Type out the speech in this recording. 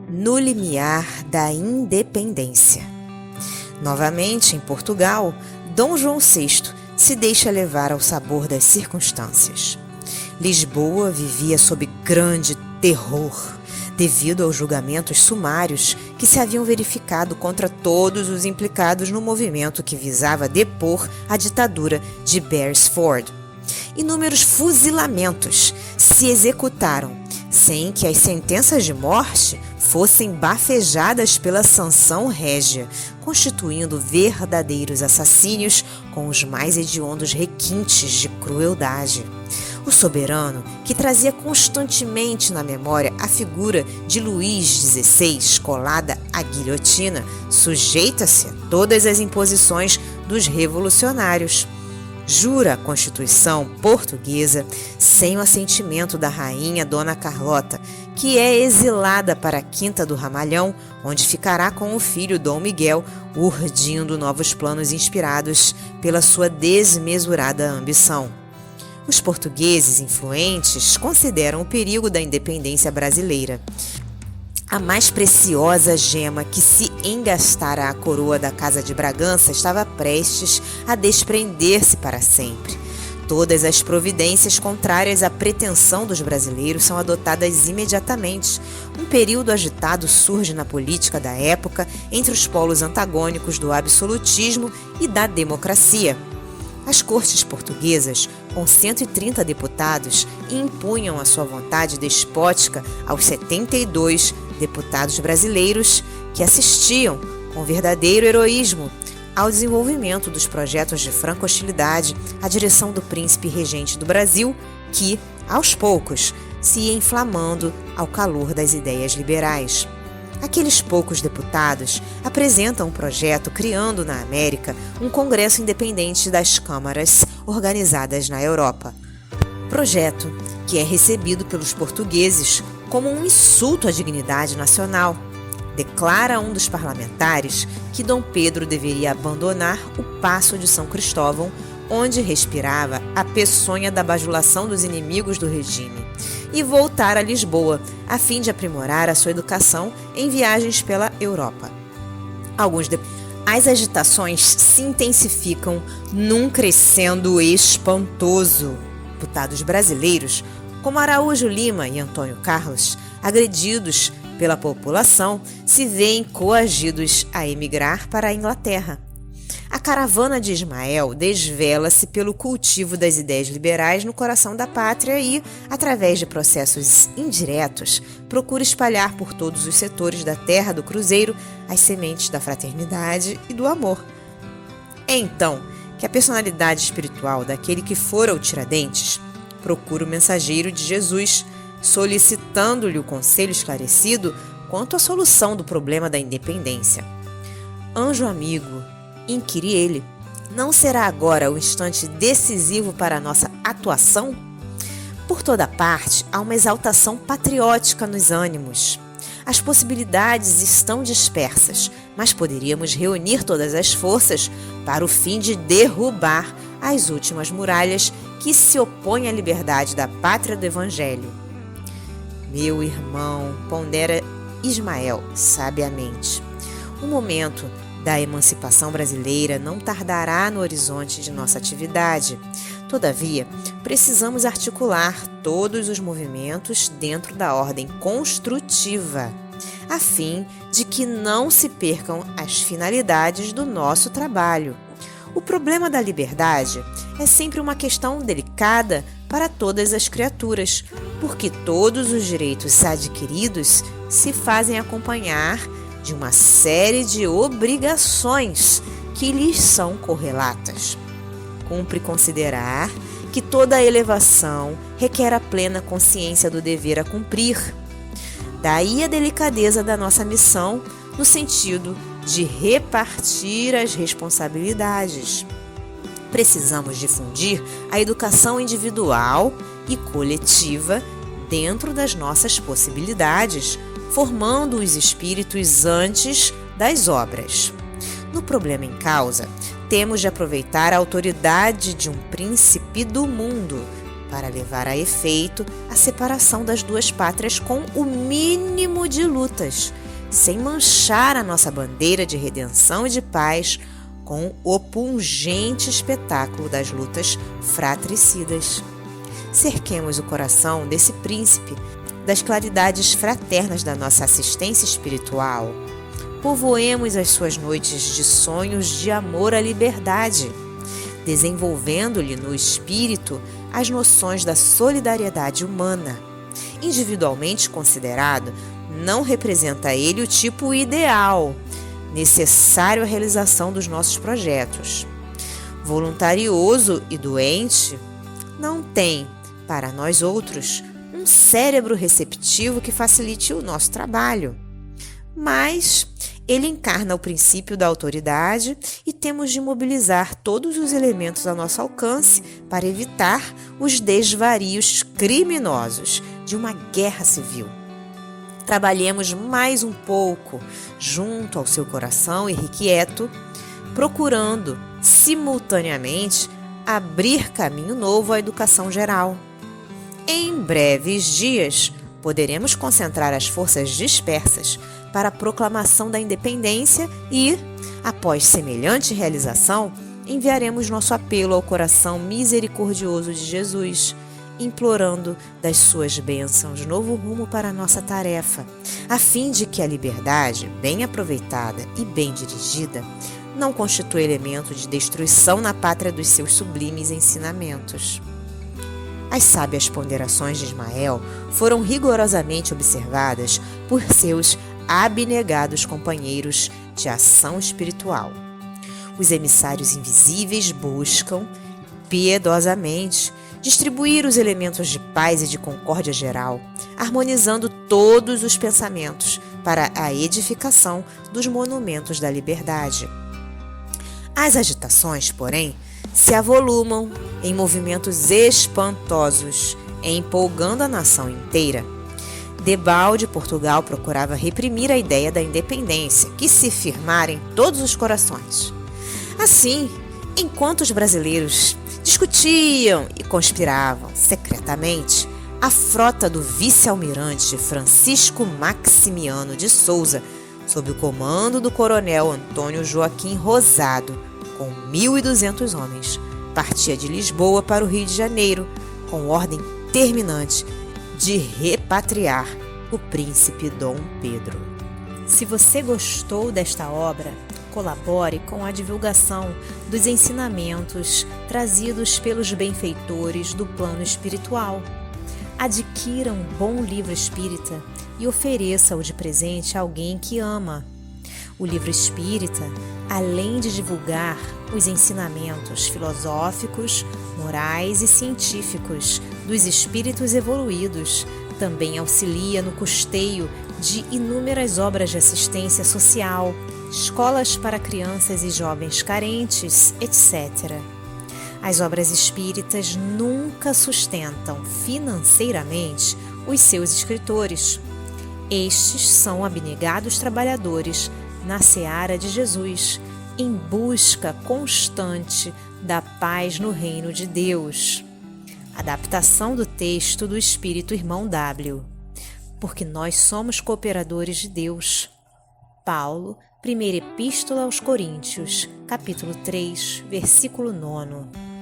No limiar da independência. Novamente, em Portugal, Dom João VI se deixa levar ao sabor das circunstâncias. Lisboa vivia sob grande terror, devido aos julgamentos sumários que se haviam verificado contra todos os implicados no movimento que visava depor a ditadura de Beresford. Inúmeros fuzilamentos se executaram, sem que as sentenças de morte fossem bafejadas pela sanção régia, constituindo verdadeiros assassínios com os mais hediondos requintes de crueldade. O soberano, que trazia constantemente na memória a figura de Luís XVI colada à guilhotina, sujeita-se a todas as imposições dos revolucionários. Jura a Constituição portuguesa sem o assentimento da rainha Dona Carlota, que é exilada para a Quinta do Ramalhão, onde ficará com o filho Dom Miguel, urdindo novos planos inspirados pela sua desmesurada ambição. Os portugueses influentes consideram o perigo da independência brasileira a mais preciosa gema que se engastara a coroa da Casa de Bragança estava prestes a desprender-se para sempre. Todas as providências contrárias à pretensão dos brasileiros são adotadas imediatamente. Um período agitado surge na política da época entre os polos antagônicos do absolutismo e da democracia. As cortes portuguesas, com 130 deputados, impunham a sua vontade despótica aos 72 deputados brasileiros que assistiam, com verdadeiro heroísmo, ao desenvolvimento dos projetos de franca hostilidade à direção do príncipe regente do Brasil, que, aos poucos, se ia inflamando ao calor das ideias liberais. Aqueles poucos deputados apresentam um projeto criando na América um congresso independente das câmaras organizadas na Europa. Projeto que é recebido pelos portugueses como um insulto à dignidade nacional. Declara um dos parlamentares que Dom Pedro deveria abandonar o Paço de São Cristóvão, onde respirava a peçonha da bajulação dos inimigos do regime, e voltar a Lisboa, a fim de aprimorar a sua educação em viagens pela Europa. As agitações se intensificam num crescendo espantoso. Deputados brasileiros, como Araújo Lima e Antônio Carlos, agredidos pela população, se veem coagidos a emigrar para a Inglaterra. A caravana de Ismael desvela-se pelo cultivo das ideias liberais no coração da pátria e, através de processos indiretos, procura espalhar por todos os setores da terra do cruzeiro as sementes da fraternidade e do amor. É então que a personalidade espiritual daquele que fora o Tiradentes procura o mensageiro de Jesus, solicitando-lhe o conselho esclarecido quanto à solução do problema da independência. Anjo amigo, inquire ele, não será agora o instante decisivo para a nossa atuação? Por toda parte, há uma exaltação patriótica nos ânimos. As possibilidades estão dispersas, mas poderíamos reunir todas as forças para o fim de derrubar as últimas muralhas que se opõem à liberdade da pátria do Evangelho. Meu irmão, pondera Ismael sabiamente, o momento da emancipação brasileira não tardará no horizonte de nossa atividade. Todavia, precisamos articular todos os movimentos dentro da ordem construtiva, a fim de que não se percam as finalidades do nosso trabalho. O problema da liberdade é sempre uma questão delicada para todas as criaturas, porque todos os direitos adquiridos se fazem acompanhar de uma série de obrigações que lhes são correlatas. Cumpre considerar que toda elevação requer a plena consciência do dever a cumprir. Daí a delicadeza da nossa missão, no sentido de repartir as responsabilidades. Precisamos difundir a educação individual e coletiva dentro das nossas possibilidades, formando os espíritos antes das obras. No problema em causa, temos de aproveitar a autoridade de um príncipe do mundo para levar a efeito a separação das duas pátrias com o mínimo de lutas, sem manchar a nossa bandeira de redenção e de paz com o pungente espetáculo das lutas fratricidas. Cerquemos o coração desse príncipe das claridades fraternas da nossa assistência espiritual. Povoemos as suas noites de sonhos de amor à liberdade, desenvolvendo-lhe no espírito as noções da solidariedade humana. Individualmente considerado, não representa ele o tipo ideal, necessário à realização dos nossos projetos. Voluntarioso e doente, não tem, para nós outros, um cérebro receptivo que facilite o nosso trabalho. Mas ele encarna o princípio da autoridade e temos de mobilizar todos os elementos a nosso alcance para evitar os desvarios criminosos de uma guerra civil. Trabalhemos mais um pouco junto ao seu coração irrequieto, procurando, simultaneamente, abrir caminho novo à educação geral. Em breves dias, poderemos concentrar as forças dispersas para a proclamação da independência e, após semelhante realização, enviaremos nosso apelo ao coração misericordioso de Jesus, implorando das suas bênçãos novo rumo para a nossa tarefa, a fim de que a liberdade, bem aproveitada e bem dirigida, não constitua elemento de destruição na pátria dos seus sublimes ensinamentos. As sábias ponderações de Ismael foram rigorosamente observadas por seus abnegados companheiros de ação espiritual. Os emissários invisíveis buscam, piedosamente, distribuir os elementos de paz e de concórdia geral, harmonizando todos os pensamentos para a edificação dos monumentos da liberdade. As agitações, porém, se avolumam em movimentos espantosos, empolgando a nação inteira. Debalde, Portugal procurava reprimir a ideia da independência, que se firmara em todos os corações. Assim, enquanto os brasileiros discutiam e conspiravam secretamente, a frota do vice-almirante Francisco Maximiano de Souza, sob o comando do coronel Antônio Joaquim Rosado, com 1.200 homens, partia de Lisboa para o Rio de Janeiro, com ordem terminante de repatriar o príncipe Dom Pedro. Se você gostou desta obra, colabore com a divulgação dos ensinamentos trazidos pelos benfeitores do plano espiritual. Adquira um bom livro espírita e ofereça-o de presente a alguém que ama. O livro espírita, além de divulgar os ensinamentos filosóficos, morais e científicos dos espíritos evoluídos, também auxilia no custeio de inúmeras obras de assistência social, escolas para crianças e jovens carentes, etc. As obras espíritas nunca sustentam financeiramente os seus escritores. Estes são abnegados trabalhadores na seara de Jesus, em busca constante da paz no reino de Deus. Adaptação do texto do Espírito Irmão W. Porque nós somos cooperadores de Deus. Paulo, Primeira Epístola aos Coríntios, capítulo 3, versículo 9.